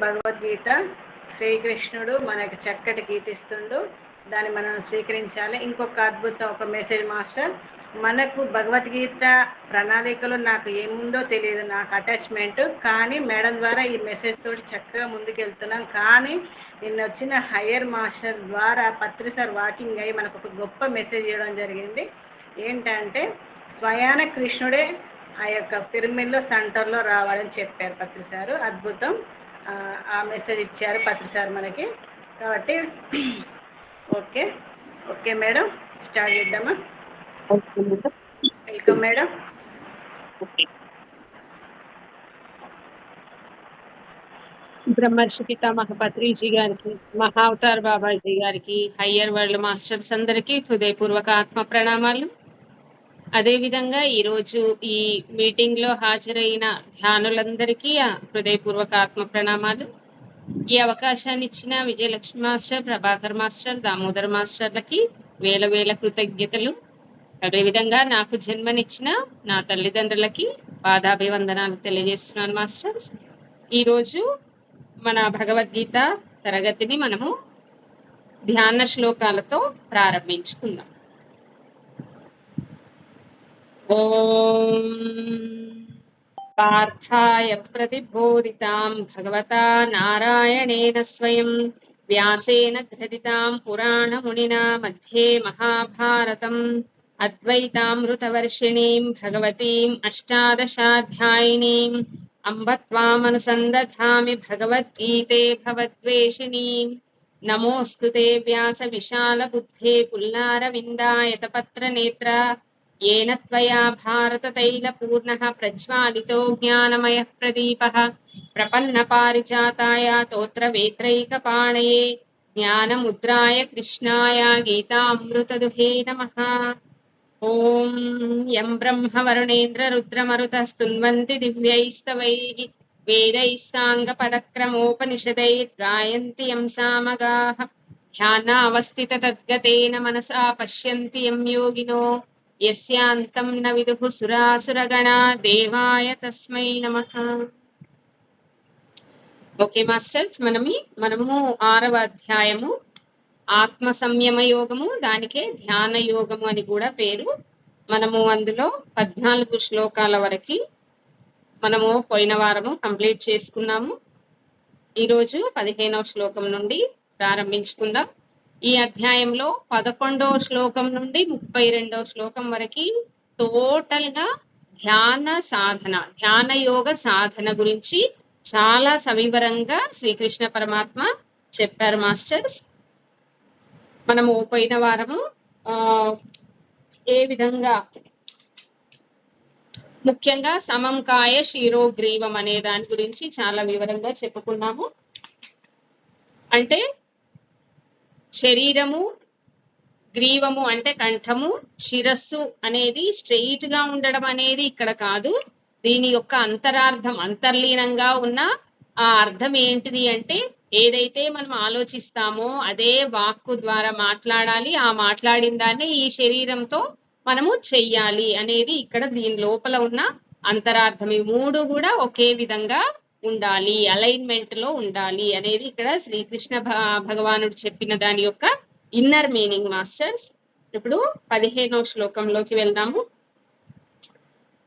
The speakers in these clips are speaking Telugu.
భగవద్గీత శ్రీకృష్ణుడు మనకి చక్కటి గీత ఇస్తుండు, దాన్ని మనం స్వీకరించాలి. ఇంకొక అద్భుతం, ఒక మెసేజ్ మాస్టర్, మనకు భగవద్గీత ప్రణాళికలో నాకు ఏముందో తెలియదు, నాకు అటాచ్మెంట్, కానీ మేడం ద్వారా ఈ మెసేజ్ తోటి చక్కగా ముందుకెళ్తున్నాం. కానీ నిన్న వచ్చిన హయ్యర్ మాస్టర్ ద్వారా పత్రి సార్ వాకింగ్ అయ్యి మనకు ఒక గొప్ప మెసేజ్ ఇవ్వడం జరిగింది. ఏంటంటే స్వయాన కృష్ణుడే ఆ యొక్క పిరమిడ్లో సెంటర్లో రావాలని చెప్పారు పత్రి సారు. అద్భుతం, ఆ మెసేజ్ ఇచ్చారు పత్రి సార్ మనకి. కాబట్టి ఓకే ఓకే మేడం, స్టార్ట్ చేద్దామా? Welcome madam. బ్రహ్మర్షి పితామహ పత్రిజీ గారికి, మహావతార్ బాబాజీ గారికి, హయ్యర్ వరల్డ్ మాస్టర్స్ అందరికీ హృదయపూర్వక ఆత్మ ప్రణామాలు. అదేవిధంగా ఈరోజు ఈ మీటింగ్లో హాజరైన ధ్యానులందరికీ హృదయపూర్వక ఆత్మ ప్రణామాలు. ఈ అవకాశాన్ని ఇచ్చిన విజయలక్ష్మి మాస్టర్, ప్రభాకర్ మాస్టర్, దామోదర్ మాస్టర్లకి వేల వేల కృతజ్ఞతలు. అదేవిధంగా నాకు జన్మనిచ్చిన నా తల్లిదండ్రులకి పాదాభివందనాలు తెలియజేస్తున్నాను మాస్టర్స్. ఈరోజు మన భగవద్గీత తరగతిని మనము ధ్యాన శ్లోకాలతో ప్రారంభించుకుందాం. ఓం పార్థాయ ప్రతిబోధితాం భగవతా నారాయణేన స్వయం వ్యాసేన గ్రథితాం పురాణమునినా మధ్యే మహాభారతం అద్వైతామృతవర్షిణీం భగవతీం అష్టాదశాధ్యాయినీం అంబ త్వామనుసందధామి భగవద్గీతే భవద్వేషిణీం. నమోऽस्तु వ్యాస విశాల బుద్ధే పుల్లారవిందాయతపత్ర నేత్ర येन त्वया भारततैलपूर्णः प्रज्वालितो ज्ञानमयः प्रदीपः प्रपन्नपारिजाताय तोत्रवेत्रैकपाणये ज्ञानमुद्राय कृष्णाय गीतामृतदुहे नमः. ॐ यं ब्रह्मवरुणेन्द्ररुद्रमरुतस्तुन्वन्ति दिव्यैस्तवैः वेदैः साङ्गपदक्रमोपनिषदैर्गायन्ति यं सामगाः ध्यानावस्थिततद्गतेन मनसा पश्यन्ति यं योगिनो यस्यान्तं न विदुः सुरासुरगणा देवाय तस्मै नमः. ఓకే మాస్టర్స్, మనము 6వ అధ్యాయము ఆత్మ సంయమ యోగము, దానికే ధ్యాన యోగము అని కూడా పేరు. మనము అందులో 14 శ్లోకాల వరకు మనము పోయిన వారము కంప్లీట్ చేసుకున్నాము. ఈరోజు 15వ శ్లోకం నుండి ప్రారంభించుకుందాం. ఈ అధ్యాయంలో 11వ శ్లోకం నుండి 32వ శ్లోకం వరకు టోటల్ గా ధ్యాన యోగ సాధన గురించి చాలా సవివరంగా శ్రీకృష్ణ పరమాత్మ చెప్పారు మాస్టర్స్. మనము పోయిన వారము ఏ విధంగా ముఖ్యంగా సమంకాయ శిరోగ్రీవం అనే దాని గురించి చాలా వివరంగా చెప్పుకున్నాము. అంటే శరీరము, గ్రీవము అంటే కంఠము, శిరస్సు అనేది స్ట్రెయిట్ గా ఉండడం అనేది ఇక్కడ కాదు. దీని యొక్క అంతరార్థం, అంతర్లీనంగా ఉన్న ఆ అర్థం ఏంటిది అంటే, ఏదైతే మనం ఆలోచిస్తామో అదే వాక్కు ద్వారా మాట్లాడాలి, ఆ మాట్లాడిన దాన్ని ఈ శరీరంతో మనము చెయ్యాలి అనేది ఇక్కడ దీని లోపల ఉన్న అంతరార్థం. ఈ 3 కూడా ఒకే విధంగా ఉండాలి, అలైన్మెంట్ లో ఉండాలి అనేది ఇక్కడ శ్రీకృష్ణ భగవానుడు చెప్పిన దాని యొక్క ఇన్నర్ మీనింగ్ మాస్టర్స్. ఇప్పుడు 15వ శ్లోకంలోకి వెళ్దాము.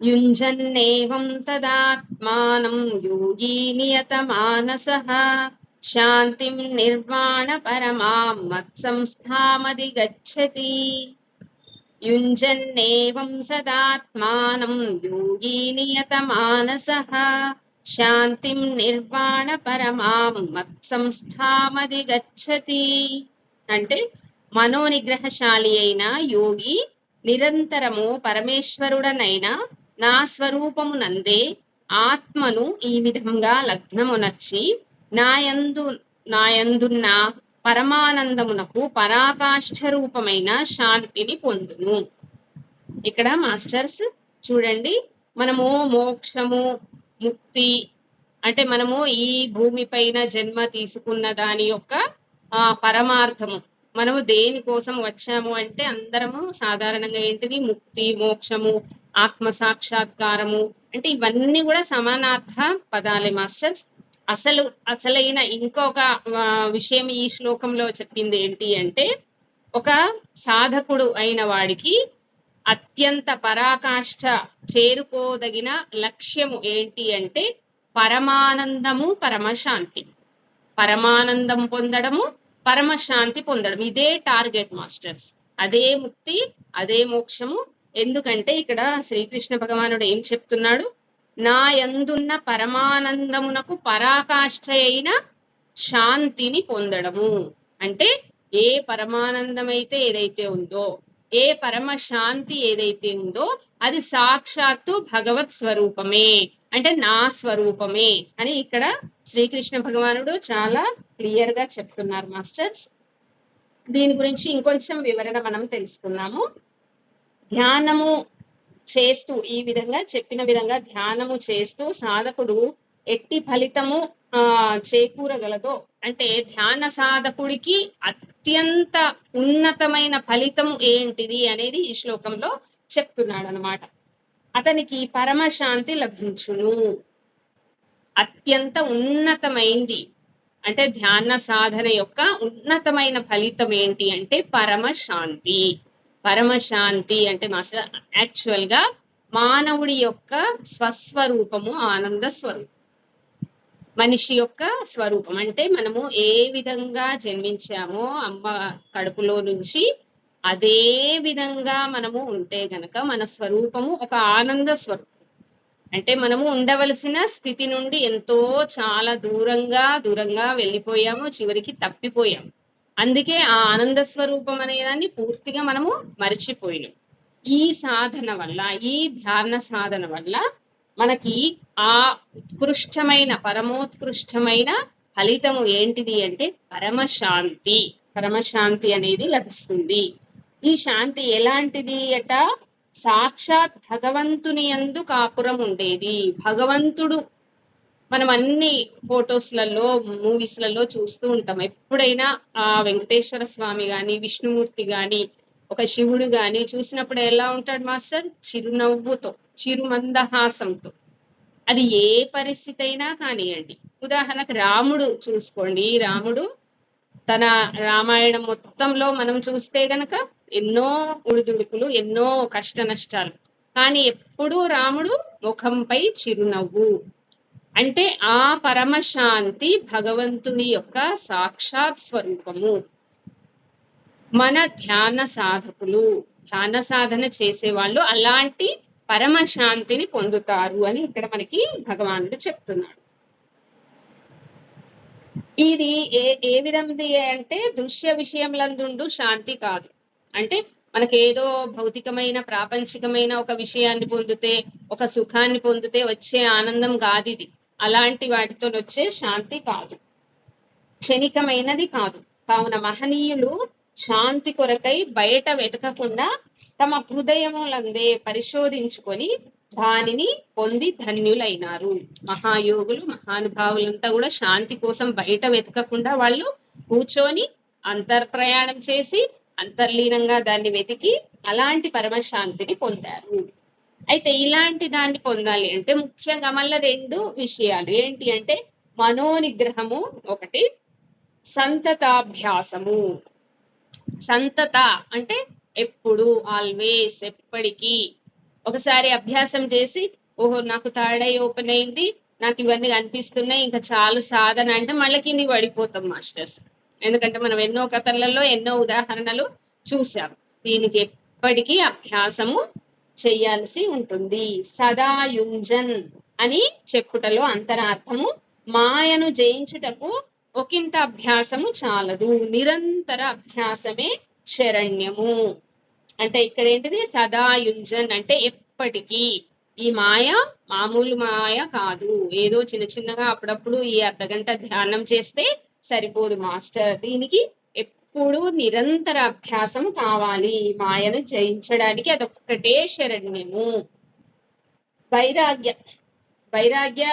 యుంజన్నేవం తదాత్మానం యోగీ నియతమానసః శాంతిం నిర్వాణ పరమాం మత్సంస్థామధిగచ్చతి. యుంజన్నేవం సదాత్మానం యోగీ నియతమానసః శాంతిం నిర్వాణ పరమాం మత్సంస్థామధిగచ్చతి. అంటే మనోనిగ్రహశాలి అయిన యోగి నిరంతరము పరమేశ్వరుడనైన నా స్వరూపమునందే ఆత్మను ఈ విధంగా లగ్నమునర్చి నాయందున్న పరమానందమునకు పరాకాష్ఠ రూపమైన శాంతిని పొందును. ఇక్కడ మాస్టర్స్ చూడండి, మనము మోక్షము, ముక్తి అంటే మనము ఈ భూమి పైన జన్మ తీసుకున్న దాని యొక్క పరమార్థము, మనము దేనికోసం వచ్చాము అంటే అందరము సాధారణంగా ఏంటిది, ముక్తి, మోక్షము, ఆత్మ సాక్షాత్కారము అంటే ఇవన్నీ కూడా సమానార్థ పదాలే మాస్టర్స్. అసలైన ఇంకొక విషయం ఈ శ్లోకంలో చెప్పింది ఏంటి అంటే, ఒక సాధకుడు అయిన వాడికి అత్యంత పరాకాష్ఠ చేరుకోదగిన లక్ష్యము ఏంటి అంటే పరమానందము, పరమశాంతి. పరమానందం పొందడము, పరమశాంతి పొందడం, ఇదే టార్గెట్ మాస్టర్స్. అదే ముక్తి, అదే మోక్షము. ఎందుకంటే ఇక్కడ శ్రీకృష్ణ భగవానుడు ఏం చెప్తున్నాడు? నా యందున్న పరమానందమునకు పరాకాష్ఠ అయిన శాంతిని పొందడము. అంటే ఏ పరమానందమైతే ఏదైతే ఉందో, ఏ పరమ శాంతి ఏదైతే ఉందో అది సాక్షాత్తు భగవత్ స్వరూపమే, అంటే నా స్వరూపమే అని ఇక్కడ శ్రీకృష్ణ భగవానుడు చాలా క్లియర్ గా చెప్తున్నారు మాస్టర్స్. దీని గురించి ఇంకొంచెం వివరణ మనం తెలుసుకుందాము. ధ్యానము చేస్తూ, ఈ విధంగా చెప్పిన విధంగా ధ్యానము చేస్తూ సాధకుడు ఎట్టి ఫలితము చేకూరగలదో, అంటే ధ్యాన సాధకుడికి అత్యంత ఉన్నతమైన ఫలితం ఏంటిది అనేది ఈ శ్లోకంలో చెప్తున్నాడు అనమాట. అతనికి పరమశాంతి లభించును. అత్యంత ఉన్నతమైంది అంటే ధ్యాన సాధన యొక్క ఉన్నతమైన ఫలితం ఏంటి అంటే పరమశాంతి. పరమశాంతి అంటే మాస్టర్ యాక్చువల్ గా మానవుడి యొక్క స్వస్వరూపము ఆనంద స్వరూపం. మనిషి యొక్క స్వరూపం అంటే మనము ఏ విధంగా జన్మించామో అమ్మ కడుపులో నుంచి అదే విధంగా మనము ఉంటే గనక మన స్వరూపము ఒక ఆనంద స్వరూపం. అంటే మనము ఉండవలసిన స్థితి నుండి ఎంతో చాలా దూరంగా వెళ్ళిపోయాము, చివరికి తప్పిపోయాము. అందుకే ఆ ఆనంద స్వరూపం అనేదాన్ని పూర్తిగా మనము మర్చిపోయినాం. ఈ సాధన వల్ల, ఈ ధ్యాన సాధన వల్ల మనకి ఆ ఉత్కృష్టమైన పరమోత్కృష్టమైన ఫలితము ఏంటిది అంటే పరమశాంతి. పరమశాంతి అనేది లభిస్తుంది. ఈ శాంతి ఎలాంటిది అట? సాక్షాత్ భగవంతుని యందు కాపురం ఉండేది. భగవంతుడు మనం అన్ని ఫొటోస్లలో, మూవీస్లలో చూస్తూ ఉంటాం. ఎప్పుడైనా ఆ వెంకటేశ్వర స్వామి గాని, విష్ణుమూర్తి గాని, ఒక శివుడు గాని చూసినప్పుడు ఎలా ఉంటాడు మాస్టర్? చిరునవ్వుతో, చిరుమందహాసంతో. అది ఏ పరిస్థితి అయినా కానివ్వండి. ఉదాహరణకు రాముడు చూసుకోండి. రాముడు తన రామాయణం మొత్తంలో మనం చూస్తే గనక ఎన్నో ఉడుదుడుకులు, ఎన్నో కష్ట నష్టాలు, కానీ ఎప్పుడూ రాముడు ముఖంపై చిరునవ్వు. అంటే ఆ పరమశాంతి భగవంతుని యొక్క సాక్షాత్ స్వరూపము. మన ధ్యాన సాధకులు, ధ్యాన సాధన చేసేవాళ్ళు అలాంటి పరమశాంతిని పొందుతారు అని ఇక్కడ మనకి భగవానుడు చెప్తున్నాడు. ఇది ఏ విధంది అంటే దృశ్య విషయంలందుండు శాంతి కాదు. అంటే మనకేదో భౌతికమైన ప్రాపంచికమైన ఒక విషయాన్ని పొందితే, ఒక సుఖాన్ని పొందితే వచ్చే ఆనందం కాదు ఇది. అలాంటి వాటితో వచ్చే శాంతి కాదు, క్షణికమైనది కాదు. కావున మహనీయులు శాంతి కొరకై బయట వెతకకుండా తమ హృదయములందే పరిశోధించుకొని దానిని పొంది ధన్యులైనారు. మహాయోగులు, మహానుభావులంతా కూడా శాంతి కోసం బయట వెతకకుండా వాళ్ళు కూర్చొని అంతర్ప్రయాణం చేసి అంతర్లీనంగా దాన్ని వెతికి అలాంటి పరమశాంతిని పొందారు. అయితే ఇలాంటి దాన్ని పొందాలి అంటే ముఖ్యంగా మళ్ళీ రెండు విషయాలు ఏంటి అంటే మనోనిగ్రహము ఒకటి, సంతతాభ్యాసము. సంతత అంటే ఎప్పుడు, ఆల్వేస్, ఎప్పటికీ. ఒకసారి అభ్యాసం చేసి ఓహో నాకు థర్డ్ ఐ ఓపెన్ అయింది, నాకు ఇవన్నీ కనిపిస్తున్నాయి, ఇంకా చాలు సాధన అంటే మళ్ళీ కిందికి పడిపోతాం మాస్టర్స్. ఎందుకంటే మనం ఎన్నో కథలలో ఎన్నో ఉదాహరణలు చూసాం. దీనికి ఎప్పటికీ అభ్యాసము చెయ్యాల్సి ఉంటుంది. సదాయుంజన్ అని చెప్పుటలో అంతరార్థము మాయను జయించుటకు ఒకంత అభ్యాసము చాలదు, నిరంతర అభ్యాసమే శరణ్యము. అంటే ఇక్కడ ఏంటిది? సదాయుంజన్ అంటే ఎప్పటికీ. ఈ మాయ మామూలు మాయ కాదు, ఏదో చిన్న చిన్నగా అప్పుడప్పుడు ఈ అర్ధగంట ధ్యానం చేస్తే సరిపోదు మాస్టర్. దీనికి ఎప్పుడు నిరంతర అభ్యాసం కావాలి. మాయను జయించడానికి అదొక్కటే శరణ్యము. వైరాగ్య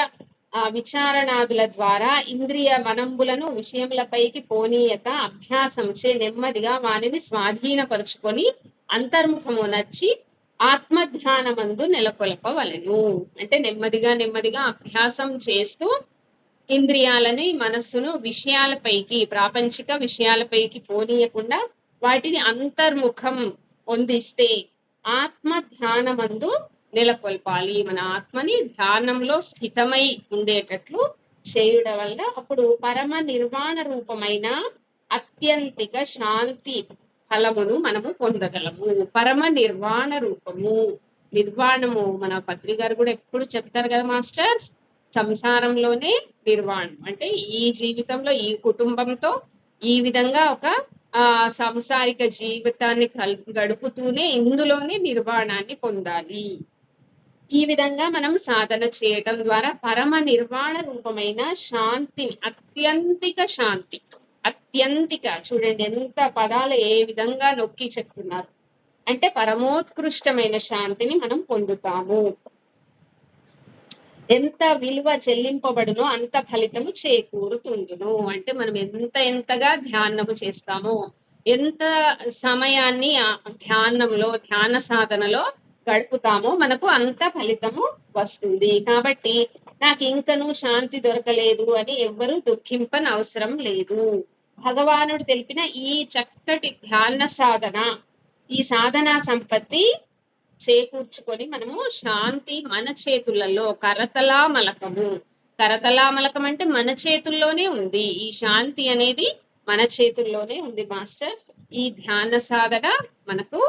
విచారణాదుల ద్వారా ఇంద్రియ మనంబులను విషయములపైకి పోనీయక అభ్యాసంచే నెమ్మదిగా వానిని స్వాధీనపరుచుకొని అంతర్ముఖము నచ్చి ఆత్మధ్యానమందు నెలకొల్పవలెను. అంటే నెమ్మదిగా అభ్యాసం చేస్తూ ఇంద్రియాలని మనస్సును విషయాలపైకి ప్రాపంచిక విషయాలపైకి పోనీయకుండా వాటిని అంతర్ముఖం పొందిస్తే ఆత్మ ధ్యానమందు నెలకొల్పాలి. మన ఆత్మని ధ్యానంలో స్థితమై ఉండేటట్లు చేయడం వల్ల అప్పుడు పరమ నిర్వాణ రూపమైన అత్యంతిక శాంతి ఫలమును మనము పొందగలము. పరమ నిర్వాణ రూపము, నిర్వాణము మన పత్రి గారు కూడా ఎప్పుడు చెప్తారు కదా మాస్టర్స్, సంసారంలోనే నిర్వాణం అంటే ఈ జీవితంలో ఈ కుటుంబంతో ఈ విధంగా ఒక సంసారిక జీవితాన్ని గడుపుతూనే ఇందులోనే నిర్వాణాన్ని పొందాలి. ఈ విధంగా మనం సాధన చేయటం ద్వారా పరమ నిర్వాణ రూపమైన శాంతిని, అత్యంతిక శాంతి, అత్యంతిక చూడండి ఎంత పదాలు ఏ విధంగా నొక్కి చెప్తున్నారు అంటే పరమోత్కృష్టమైన శాంతిని మనం పొందుతాము. ఎంత విలువ చెల్లింపబడునో అంత ఫలితము చేకూరుతుండును. అంటే మనం ఎంతగా ధ్యానము చేస్తామో, ఎంత సమయాన్ని ధ్యానంలో ధ్యాన సాధనలో గడుపుతామో మనకు అంత ఫలితము వస్తుంది. కాబట్టి నాకు ఇంకను శాంతి దొరకలేదు అని ఎవ్వరూ దుఃఖింపని అవసరం లేదు. భగవానుడు తెలిపిన ఈ చక్కటి ధ్యాన సాధన, ఈ సాధనా సంపత్తి చేకూర్చుకొని మనము శాంతి మన చేతులలో కరతలామలకము. కరతలామలకం అంటే మన చేతుల్లోనే ఉంది. ఈ శాంతి అనేది మన చేతుల్లోనే ఉంది మాస్టర్. ఈ ధ్యాన సాధన మనకు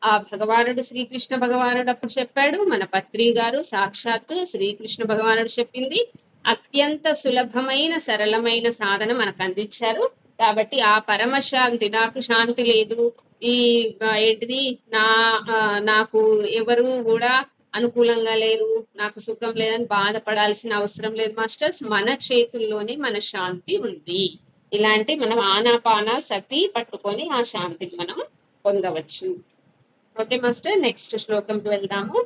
ఆ భగవానుడు శ్రీకృష్ణ భగవానుడు అప్పుడు చెప్పాడు, మన పత్రి గారు సాక్షాత్తు శ్రీకృష్ణ భగవానుడు చెప్పింది. అత్యంత సులభమైన సరళమైన సాధన మనకు అందించారు. కాబట్టి ఆ పరమ శాంతి, నాకు శాంతి లేదు, ఈ ఏంటిది నాకు ఎవరు కూడా అనుకూలంగా లేరు, నాకు సుఖం లేదని బాధపడాల్సిన అవసరం లేదు మాస్టర్స్. మన చేతుల్లోనే మన శాంతి ఉంది. ఇలాంటి మనం ఆనాపాన సతి పట్టుకొని ఆ శాంతిని మనం పొందవచ్చు. ఓకే మాస్టర్, నెక్స్ట్ శ్లోకంకి వెళ్దాము.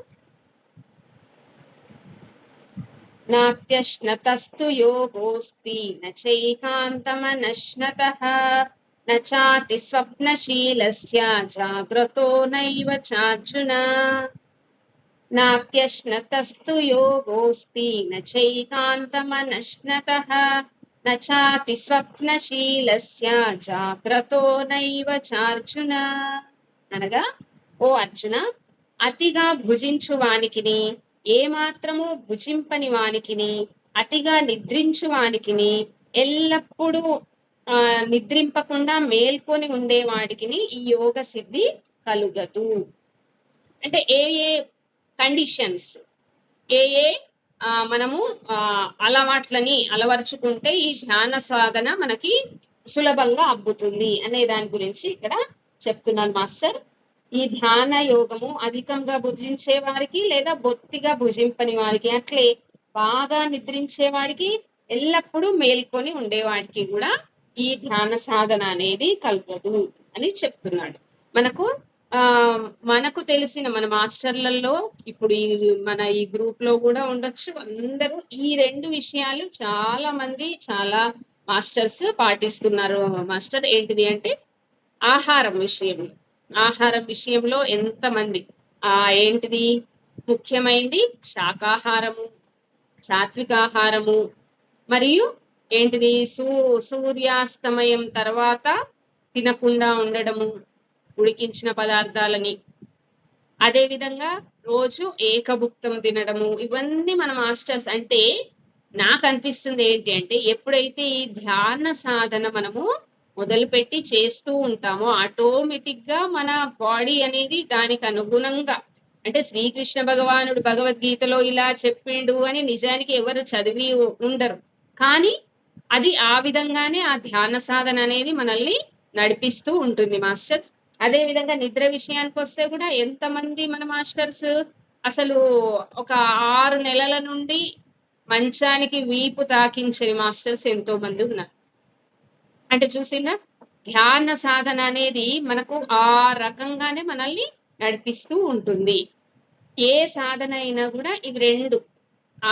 నాత్యశ్నతస్తు యోగోస్తి నైకాంతమనశ్నతః నాతి స్వప్నశీలస్య జాగ్రతో నైవ చార్జున. నాత్యశ్నతస్తు యోగోస్తి నైకాంతమనశ్నతః నాతి స్వప్నశీలస్య జాగ్రతో నైవ చార్జున. అనగా ఓ అర్జున, అతిగా భుజించు వానికిని ఏమాత్రము భుజింపని వానికిని అతిగా నిద్రించు వానికిని ఎల్లప్పుడూ నిద్రింపకుండా మేల్కొని ఉండే వాడికిని ఈ యోగ సిద్ధి కలుగదు. అంటే ఏ ఏ కండిషన్స్, ఏ మనము అలవాట్లని అలవర్చుకుంటే ఈ ధ్యాన సాధన మనకి సులభంగా అబ్బుతుంది అనే దాని గురించి ఇక్కడ చెప్తున్నాను మాస్టర్. ఈ ధ్యాన యోగము అధికంగా భుజించే వారికి లేదా బొత్తిగా భుజింపని వారికి, అట్లే బాగా నిద్రించే వాడికి ఎల్లప్పుడూ మేల్కొని ఉండేవాడికి కూడా ఈ ధ్యాన సాధన అనేది కలగదు అని చెప్తున్నాడు. మనకు తెలిసిన మన మాస్టర్లలో ఇప్పుడు మన ఈ గ్రూప్ లో కూడా ఉండొచ్చు, అందరూ ఈ రెండు విషయాలు చాలా మంది చాలా మాస్టర్స్ పాటిస్తున్నారు మాస్టర్. ఏంటిది అంటే ఆహారం విషయంలో ఎంతమంది ఏంటిది ముఖ్యమైనది శాకాహారము, సాత్వికాహారము, మరియు ఏంటిది సూర్యాస్తమయం తర్వాత తినకుండా ఉండడము ఉడికించిన పదార్థాలని, అదే విధంగా రోజు ఏకభుక్తం తినడము, ఇవన్నీ మన మాస్టర్స్. అంటే నాకు అనిపిస్తుంది ఏంటి అంటే ఎప్పుడైతే ఈ ధ్యాన సాధన మనము మొదలుపెట్టి చేస్తూ ఉంటామో ఆటోమేటిక్ గా మన బాడీ అనేది దానికి అనుగుణంగా, అంటే శ్రీకృష్ణ భగవానుడు భగవద్గీతలో ఇలా చెప్పిండు అని నిజానికి ఎవరు చదివి ఉండరు, కానీ అది ఆ విధంగానే ఆ ధ్యాన సాధన అనేది మనల్ని నడిపిస్తూ ఉంటుంది మాస్టర్స్. అదే విధంగా నిద్ర విషయానికి వస్తే కూడా ఎంతమంది మన మాస్టర్స్ అసలు ఒక 6 నెలల నుండి మంచానికి వీపు తాకించని మాస్టర్స్ ఎంతో మంది ఉన్నారు. అంటే చూసిందా, ధ్యాన సాధన అనేది మనకు ఆ రకంగానే మనల్ని నడిపిస్తూ ఉంటుంది. ఏ సాధన అయినా కూడా ఇవి రెండు,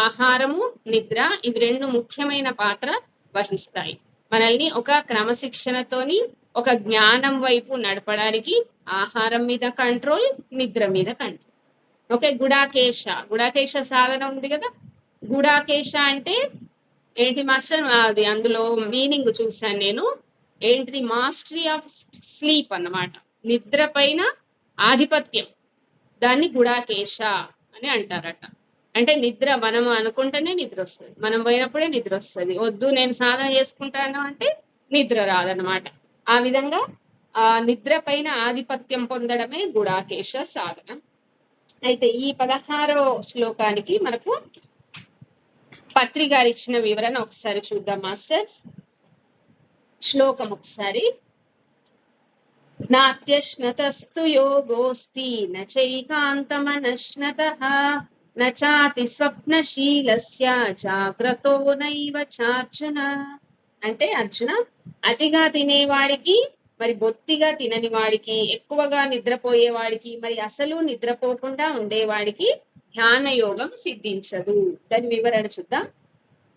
ఆహారము నిద్ర, ఇవి రెండు ముఖ్యమైన పాత్ర వహిస్తాయి. మనల్ని ఒక క్రమశిక్షణతోని ఒక జ్ఞానం వైపు నడపడానికి ఆహారం మీద కంట్రోల్, నిద్ర మీద కంట్రోల్. ఓకే, గుడాకేశ సాధన ఉంది కదా. గుడాకేశ అంటే ఏంటి మాస్టర్ అది అందులో మీనింగ్ చూసాను నేను. ఏంటిది? మాస్టరీ ఆఫ్ స్లీప్ అన్నమాట. నిద్ర పైన ఆధిపత్యం. దాన్ని గుడాకేశ అని అంటారట. అంటే నిద్ర మనం అనుకుంటేనే నిద్ర వస్తుంది, మనం పోయినప్పుడే నిద్ర వస్తుంది. వద్దు నేను సాధన చేసుకుంటాను అంటే నిద్ర రాదనమాట. ఆ విధంగా ఆ నిద్ర పైన ఆధిపత్యం పొందడమే గుడాకేశ సాధన. అయితే ఈ 16వ శ్లోకానికి మనకు పత్రి గారు ఇచ్చిన వివరణ ఒకసారి చూద్దాం మాస్టర్స్. శ్లోకం ఒకసారి. నాత్యశ్నతస్తు యోగోస్తి నైకాంతమనశ్నతః నాతి స్వప్నశీలస్య జాగ్రతో నైవ చార్జున. అంటే అర్జున, అతిగా తినేవాడికి, మరి బొత్తిగా తినని వాడికి, ఎక్కువగా నిద్రపోయేవాడికి, మరి అసలు నిద్రపోకుండా ఉండేవాడికి ధ్యాన యోగం సిద్ధించదు. దాని వివరణ చూద్దాం.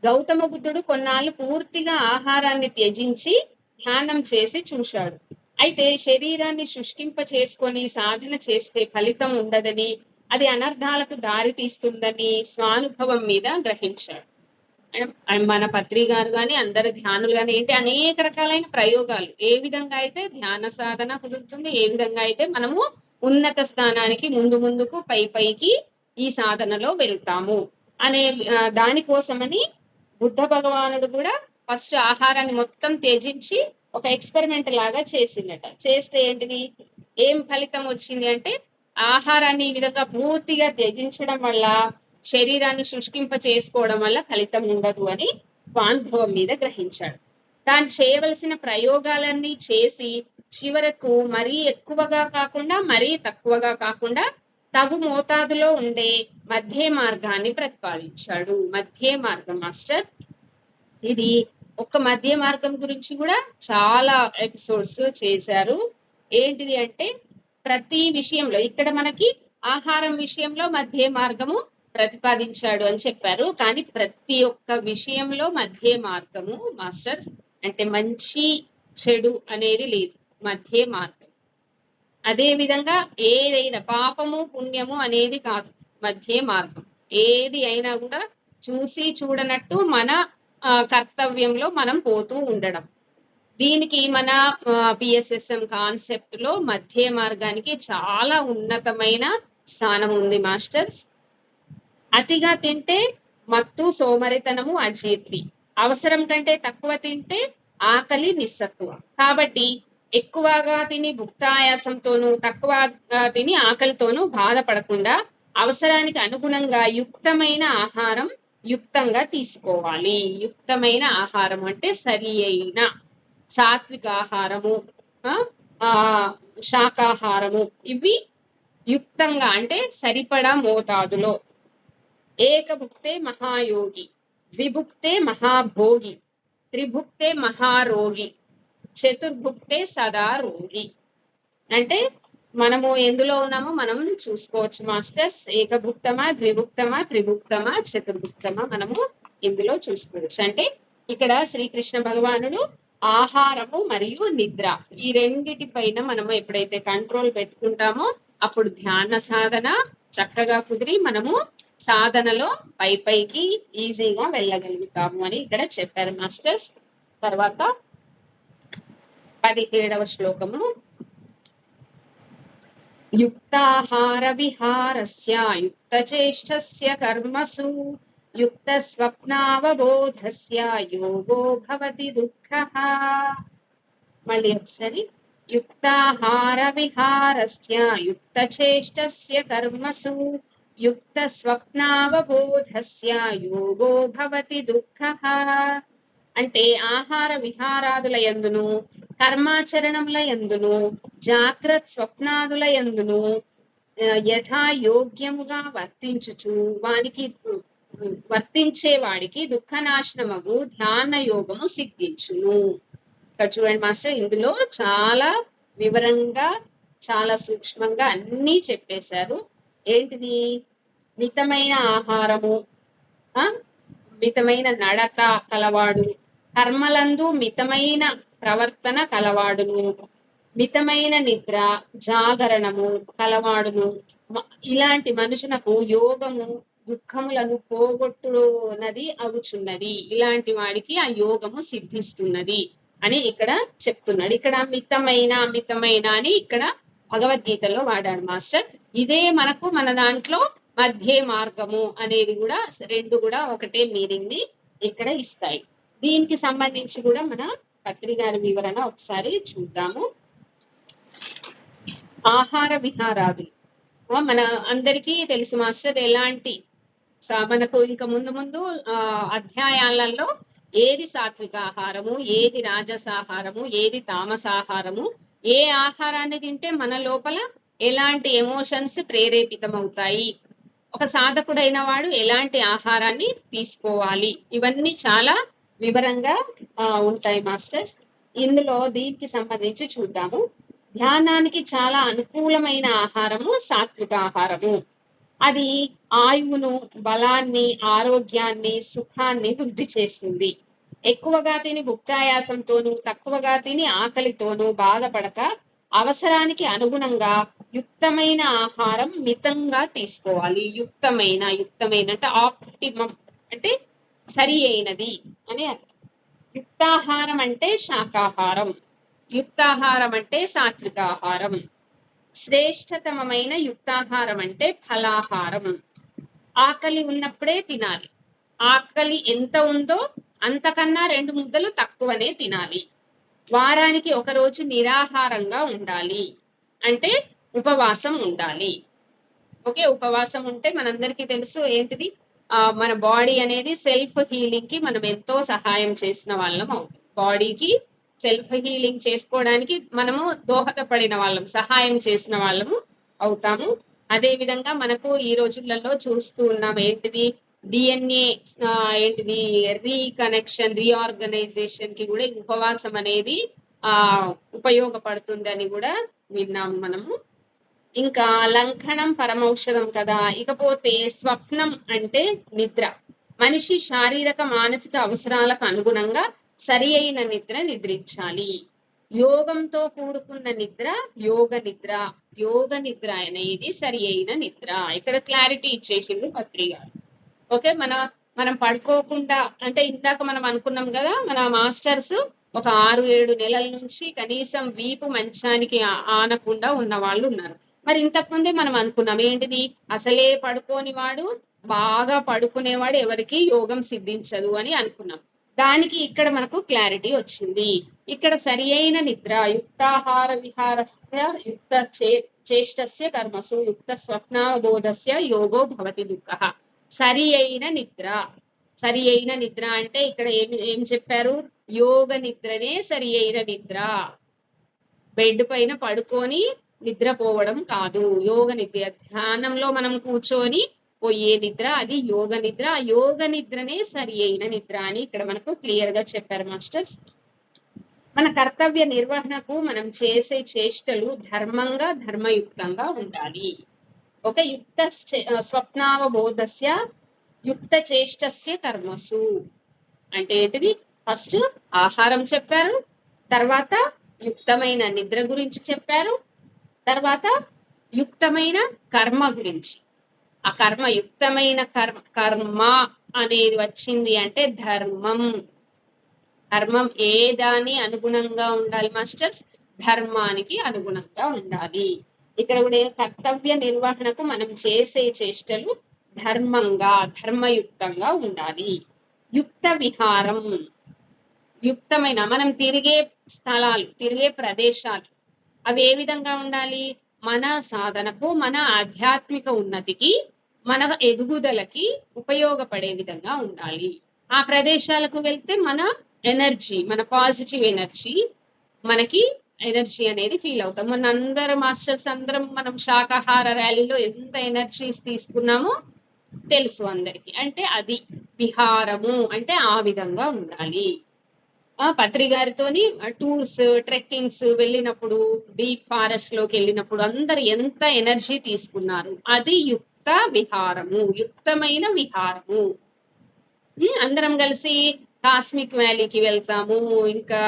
గౌతమ బుద్ధుడు కొన్నాళ్ళు పూర్తిగా ఆహారాన్ని త్యజించి ధ్యానం చేసి చూశాడు. అయితే శరీరాన్ని శుష్కింప చేసుకొని సాధన చేస్తే ఫలితం ఉండదని, అది అనర్థాలకు దారి తీస్తుందని స్వానుభవం మీద గ్రహించాడు. మన పత్రి గారు కానీ అందరు ధ్యానులు కానీ ఏంటి అనేక రకాలైన ప్రయోగాలు, ఏ విధంగా అయితే ధ్యాన సాధన కుదురుతుంది, ఏ విధంగా అయితే మనము ఉన్నత స్థానానికి ముందుకు పైకి ఈ సాధనలో వెళ్తాము అనే దానికోసమని బుద్ధ భగవానుడు కూడా ఫస్ట్ ఆహారాన్ని మొత్తం త్యజించి ఒక ఎక్స్పెరిమెంట్ లాగా చేసిందట. చేస్తే ఏంటిది, ఏం ఫలితం వచ్చింది అంటే, ఆహారాన్ని ఈ విధంగా పూర్తిగా త్యజించడం వల్ల, శరీరాన్ని శుష్కింప చేసుకోవడం వల్ల ఫలితం ఉండదు అని స్వానుభవం మీద గ్రహించాడు. తాను చేయవలసిన ప్రయోగాలన్నీ చేసి చివరకు మరీ ఎక్కువగా కాకుండా మరీ తక్కువగా కాకుండా తగు మోతాదులో ఉండే మధ్య మార్గాన్ని ప్రతిపాదించాడు. మధ్య మార్గం మాస్టర్, ఇది ఒక మధ్య మార్గం గురించి కూడా చాలా ఎపిసోడ్స్ చేశారు. ఏంటిది అంటే, ప్రతి విషయంలో ఇక్కడ మనకి ఆహారం విషయంలో మధ్య మార్గము ప్రతిపాదించాడు అని చెప్పారు. కానీ ప్రతి ఒక్క విషయంలో మధ్య మార్గము మాస్టర్స్, అంటే మంచి చెడు అనేది లేదు, మధ్య మార్గం. అదే విధంగా ఏదైనా పాపము పుణ్యము అనేది కాదు, మధ్య మార్గం. ఏది అయినా కూడా చూసి చూడనట్టు మన కర్తవ్యంలో మనం పోతూ ఉండడం. దీనికి మన పిఎస్ఎస్ఎం కాన్సెప్ట్ లో మధ్య మార్గానికి చాలా ఉన్నతమైన స్థానం ఉంది మాస్టర్స్. అతిగా తింటే మత్తు, సోమరితనము, అజీర్తి. అవసరం కంటే తక్కువ తింటే ఆకలి, నిస్సత్వం. కాబట్టి ఎక్కువగా తిని భుక్తాయాసంతోనూ, తక్కువ తిని ఆకలితోనూ బాధపడకుండా అవసరానికి అనుగుణంగా యుక్తమైన ఆహారం యుక్తంగా తీసుకోవాలి. యుక్తమైన ఆహారం అంటే సరి అయిన సాత్విక ఆహారము, శాకాహారము, ఇవి యుక్తంగా అంటే సరిపడా మోతాదులో. ఏకభుక్తే మహాయోగి, ద్విభుక్తే మహాభోగి, త్రిభుక్తే మహారోగి, చతుర్భుక్తే సదా రోగి. అంటే మనము ఎందులో ఉన్నామో మనం చూసుకోవచ్చు మాస్టర్స్. ఏకభుక్తమా, ద్విభుక్తమా, త్రిభుక్తమా, చతుర్భుక్తమా, మనము ఇందులో చూసుకోవచ్చు. అంటే ఇక్కడ శ్రీకృష్ణ భగవానుడు ఆహారము మరియు నిద్ర, ఈ రెండిటి పైన మనము ఎప్పుడైతే కంట్రోల్ పెట్టుకుంటామో అప్పుడు ధ్యాన సాధన చక్కగా కుదిరి మనము సాధనలో పైకి ఈజీగా వెళ్ళగలుగుతాము అని ఇక్కడ చెప్పారు మాస్టర్స్. తర్వాత 17వ శ్లోకము. యుక్తాహార విహారస్య యుక్తచేష్టస్య కర్మసు యుక్త స్వప్నావబోధస్య యోగో భవతి దుఃఖః. మళ్ళీ ఒకసారి. యుక్తాహార విహారస్య యుక్తచేష్టస్య కర్మసు యుక్త స్వప్నావబోధస్య యోగో భవతి దుఃఖః. అంటే ఆహార విహారాదుల యందును, కర్మాచరణముల యందును, జాగ్రత్త స్వప్నాదుల యందును యథా యోగ్యముగా వర్తించుచు వర్తించే వాడికి దుఃఖనాశనమగు ధ్యాన యోగము సిద్ధించును. ఇక్కడ చూడండి మాస్టర్, ఇందులో చాలా వివరంగా చాలా సూక్ష్మంగా అన్నీ చెప్పేశారు. ఏంటిది? మితమైన ఆహారము, మితమైన నడత కలవాడు, కర్మలందు మితమైన ప్రవర్తన కలవాడును, మితమైన నిద్ర జాగరణము కలవాడును, ఇలాంటి మనుషునకు యోగము దుఃఖములను పోగొట్టునది అగుచున్నది. ఇలాంటి వాడికి ఆ యోగము సిద్ధిస్తున్నది అని ఇక్కడ చెప్తున్నాడు. ఇక్కడ మితమైన అమితమైన అని ఇక్కడ భగవద్గీతలో వాడాడు మాస్టర్. ఇదే మనకు మన దాంట్లో మధ్య మార్గము అనేది కూడా రెండు కూడా ఒకటే మీనింగ్ ని ఇక్కడ ఇస్తాయి. దీనికి సంబంధించి కూడా మన పత్రికారి వివరణ ఒకసారి చూద్దాము. ఆహార విహారాదులు మన అందరికీ తెలుసు మాస్టర్. ఎలాంటి మనకు ఇంకా ముందు ముందు అధ్యాయాలలో ఏది సాత్విక ఆహారము, ఏది రాజసాహారము, ఏది తామసాహారము, ఏ ఆహారాన్ని తింటే మన లోపల ఎలాంటి ఎమోషన్స్ ప్రేరేపితమవుతాయి, ఒక సాధకుడైన వాడు ఎలాంటి ఆహారాన్ని తీసుకోవాలి, ఇవన్నీ చాలా వివరంగా ఉంటాయి మాస్టర్స్. ఇందులో దీనికి సంబంధించి చూద్దాము. ధ్యానానికి చాలా అనుకూలమైన ఆహారము సాత్విక ఆహారము. అది ఆయువును, బలాన్ని, ఆరోగ్యాన్ని, సుఖాన్ని వృద్ధి చేస్తుంది. ఎక్కువగా తిని భుక్తాయాసంతోనూ, తక్కువగా తిని ఆకలితోనూ బాధపడక అవసరానికి అనుగుణంగా యుక్తమైన ఆహారం మితంగా తీసుకోవాలి. యుక్తమైన అంటే ఆప్టిమం అంటే సరి అయినది అని అర్థం. యుక్తాహారం అంటే శాకాహారం, యుక్తాహారం అంటే సాత్విక ఆహారం. శ్రేష్టతమైన యుక్తాహారం అంటే ఫలాహారం. ఆకలి ఉన్నప్పుడే తినాలి. ఆకలి ఎంత ఉందో అంతకన్నా 2 ముద్దలు తక్కువనే తినాలి. వారానికి ఒక రోజు నిరాహారంగా ఉండాలి, అంటే ఉపవాసం ఉండాలి. ఓకే, ఉపవాసం ఉంటే మనందరికీ తెలుసు ఏంటిది, మన బాడీ అనేది సెల్ఫ్ హీలింగ్ కి మనం ఎంతో సహాయం చేసిన వాళ్ళం అవుతుంది. బాడీకి సెల్ఫ్ హీలింగ్ చేసుకోవడానికి మనము దోహదపడిన వాళ్ళం, సహాయం చేసిన వాళ్ళము అవుతాము. అదే విధంగా మనకు ఈ రోజులలో చూస్తూ ఉన్నాం ఏంటిది, డిఎన్ఏ ఏంటిది రీకనెక్షన్, రీఆర్గనైజేషన్ కి కూడా ఉపవాసం అనేది ఉపయోగపడుతుంది అని కూడా విన్నాము మనము. ఇంకా లంఘనం పరమౌషధం కదా. ఇకపోతే స్వప్నం అంటే నిద్ర. మనిషి శారీరక మానసిక అవసరాలకు అనుగుణంగా సరి అయిన నిద్ర నిద్రించాలి. యోగంతో కూడుకున్న నిద్ర యోగ నిద్ర. యోగ నిద్ర అనేది సరి అయిన నిద్ర. ఇక్కడ క్లారిటీ ఇచ్చేసిండు పత్రిక. ఓకే, మనం పడుకోకుండా అంటే ఇందాక మనం అనుకున్నాం కదా, మన మాస్టర్స్ ఒక 6-7 నెలల నుంచి కనీసం వీపు మంచానికి ఆనకుండా ఉన్న వాళ్ళు ఉన్నారు. మరి ఇంతకుముందే మనం అనుకున్నాం ఏంటిది, అసలే పడుకోని వాడు, బాగా పడుకునేవాడు ఎవరికి యోగం సిద్ధించదు అని అనుకున్నాం. దానికి ఇక్కడ మనకు క్లారిటీ వచ్చింది. ఇక్కడ సరి అయిన నిద్ర యుక్తాహార విహారస్య యుక్త చేష్టస్య కర్మసు యుక్త స్వప్నావబోధస్య యోగో భవతి దుఃఖః. సరి అయిన నిద్ర. సరి అయిన నిద్ర అంటే ఇక్కడ ఏం చెప్పారు, యోగ నిద్రనే సరి అయిన నిద్ర. బెడ్ పైన పడుకొని నిద్రపోవడం కాదు. యోగ నిద్ర, ధ్యానంలో మనం కూర్చొని పోయే నిద్ర అది యోగ నిద్ర. ఆ యోగ నిద్రనే సరి అయిన నిద్ర అని ఇక్కడ మనకు క్లియర్ గా చెప్పారు మాస్టర్స్. మన కర్తవ్య నిర్వహణకు మనం చేసే చేష్టలు ధర్మంగా, ధర్మయుక్తంగా ఉండాలి. ఒక యుక్త స్వప్నావబోధస్య యుక్త చేష్టస్య కర్మసు అంటే ఏంటిది, ఫస్ట్ ఆహారం చెప్పారు, తర్వాత యుక్తమైన నిద్ర గురించి చెప్పారు, తర్వాత యుక్తమైన కర్మ గురించి. ఆ కర్మ యుక్తమైన కర్మ అనేది వచ్చింది అంటే ధర్మం. ధర్మం ఏ దాని అనుగుణంగా ఉండాలి మాస్టర్స్, ధర్మానికి అనుగుణంగా ఉండాలి. ఇక్కడ కూడా కర్తవ్య నిర్వహణకు మనం చేసే చేష్టలు ధర్మంగా, ధర్మయుక్తంగా ఉండాలి. యుక్త విహారం, యుక్తమైన మనం తిరిగే స్థలాలు, తిరిగే ప్రదేశాలు అవి ఏ విధంగా ఉండాలి, మన సాధనకు, మన ఆధ్యాత్మిక ఉన్నతికి, మన ఎదుగుదలకి ఉపయోగపడే విధంగా ఉండాలి. ఆ ప్రదేశాలకు వెళ్తే మన ఎనర్జీ, మన పాజిటివ్ ఎనర్జీ, మనకి ఎనర్జీ అనేది ఫీల్ అవుతాం. మన అందరు మాస్టర్స్ అందరం మనం శాకాహార ర్యాలీలో ఎంత ఎనర్జీస్ తీసుకున్నామో తెలుసు అందరికి. అంటే అది విహారము అంటే ఆ విధంగా ఉండాలి. పత్రి గారితోని టూర్స్, ట్రెక్కింగ్స్ వెళ్ళినప్పుడు, డీప్ ఫారెస్ట్ లోకి వెళ్ళినప్పుడు అందరు ఎంత ఎనర్జీ తీసుకున్నారు, అది యుక్త విహారము, యుక్తమైన విహారము. అందరం కలిసి కాస్మిక్ వ్యాలీకి వెళ్తాము, ఇంకా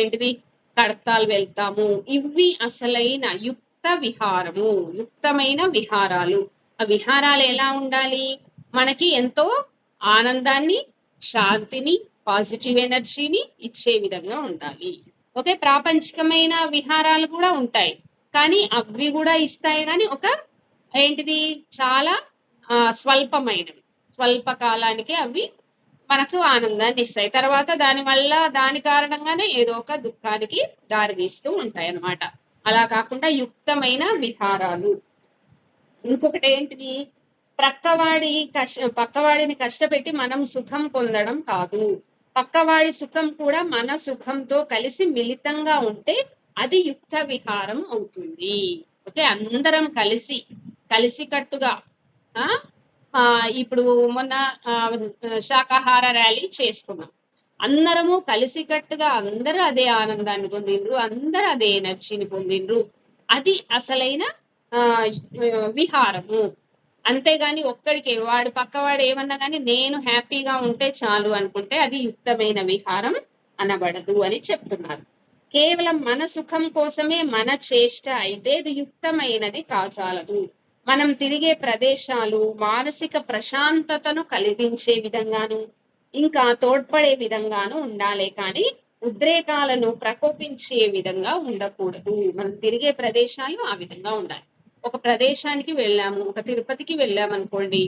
ఏంటిది కడతాల్ వెళ్తాము. ఇవి అసలైన యుక్త విహారము, యుక్తమైన విహారాలు. ఆ విహారాలు ఎలా ఉండాలి? మనకి ఎంతో ఆనందాన్ని, శాంతిని, పాజిటివ్ ఎనర్జీని ఇచ్చే విధంగా ఉండాలి. ఓకే. ప్రాపంచికమైన విహారాలు కూడా ఉంటాయి. కానీ అవి కూడా ఇస్తాయి గానీ ఏంటిది చాలా స్వల్పమైనవి. స్వల్ప కాలానికి అవి మనకు ఆనందాన్ని ఇస్తాయి. తర్వాత దానివల్ల దాని కారణంగానే ఏదో ఒక దుఃఖానికి దారితీస్తూ ఉంటాయన్నమాట. అలా కాకుండా యుక్తమైన విహారాలు. ఇంకొకటి ఏంటిది? పక్కవాడిని కష్టపెట్టి మనం సుఖం పొందడం కాదు. పక్కవాడి సుఖం కూడా మన సుఖంతో కలిసి మిళితంగా ఉంటే అది యుక్త విహారం అవుతుంది. ఓకే. అందరం కలిసికట్టుగా ఆ ఇప్పుడు మొన్న శాకాహార ర్యాలీ చేసుకున్నాం. అందరము కలిసికట్టుగా అందరూ అదే ఆనందాన్ని పొందిండ్రు, అందరూ అదే ఎనర్జీని పొందిండ్రు. అది అసలైన విహారము. అంతేగాని ఒక్కడికి పక్కవాడు ఏమన్నా కానీ నేను హ్యాపీగా ఉంటే చాలు అనుకుంటే అది యుక్తమైన విహారం అనబడదు అని చెప్తున్నారు. కేవలం మన సుఖం కోసమే మన చేష్ట అయితే అది యుక్తమైనది కాచాలదు. మనం తిరిగే ప్రదేశాలు మానసిక ప్రశాంతతను కలిగించే విధంగాను ఇంకా తోడ్పడే విధంగాను ఉండాలి, కానీ ఉద్రేకాలను ప్రకోపించే విధంగా ఉండకూడదు. మనం తిరిగే ప్రదేశాలు ఆ విధంగా ఉండాలి. ఒక ప్రదేశానికి వెళ్ళాము, ఒక తిరుపతికి వెళ్ళామనుకోండి,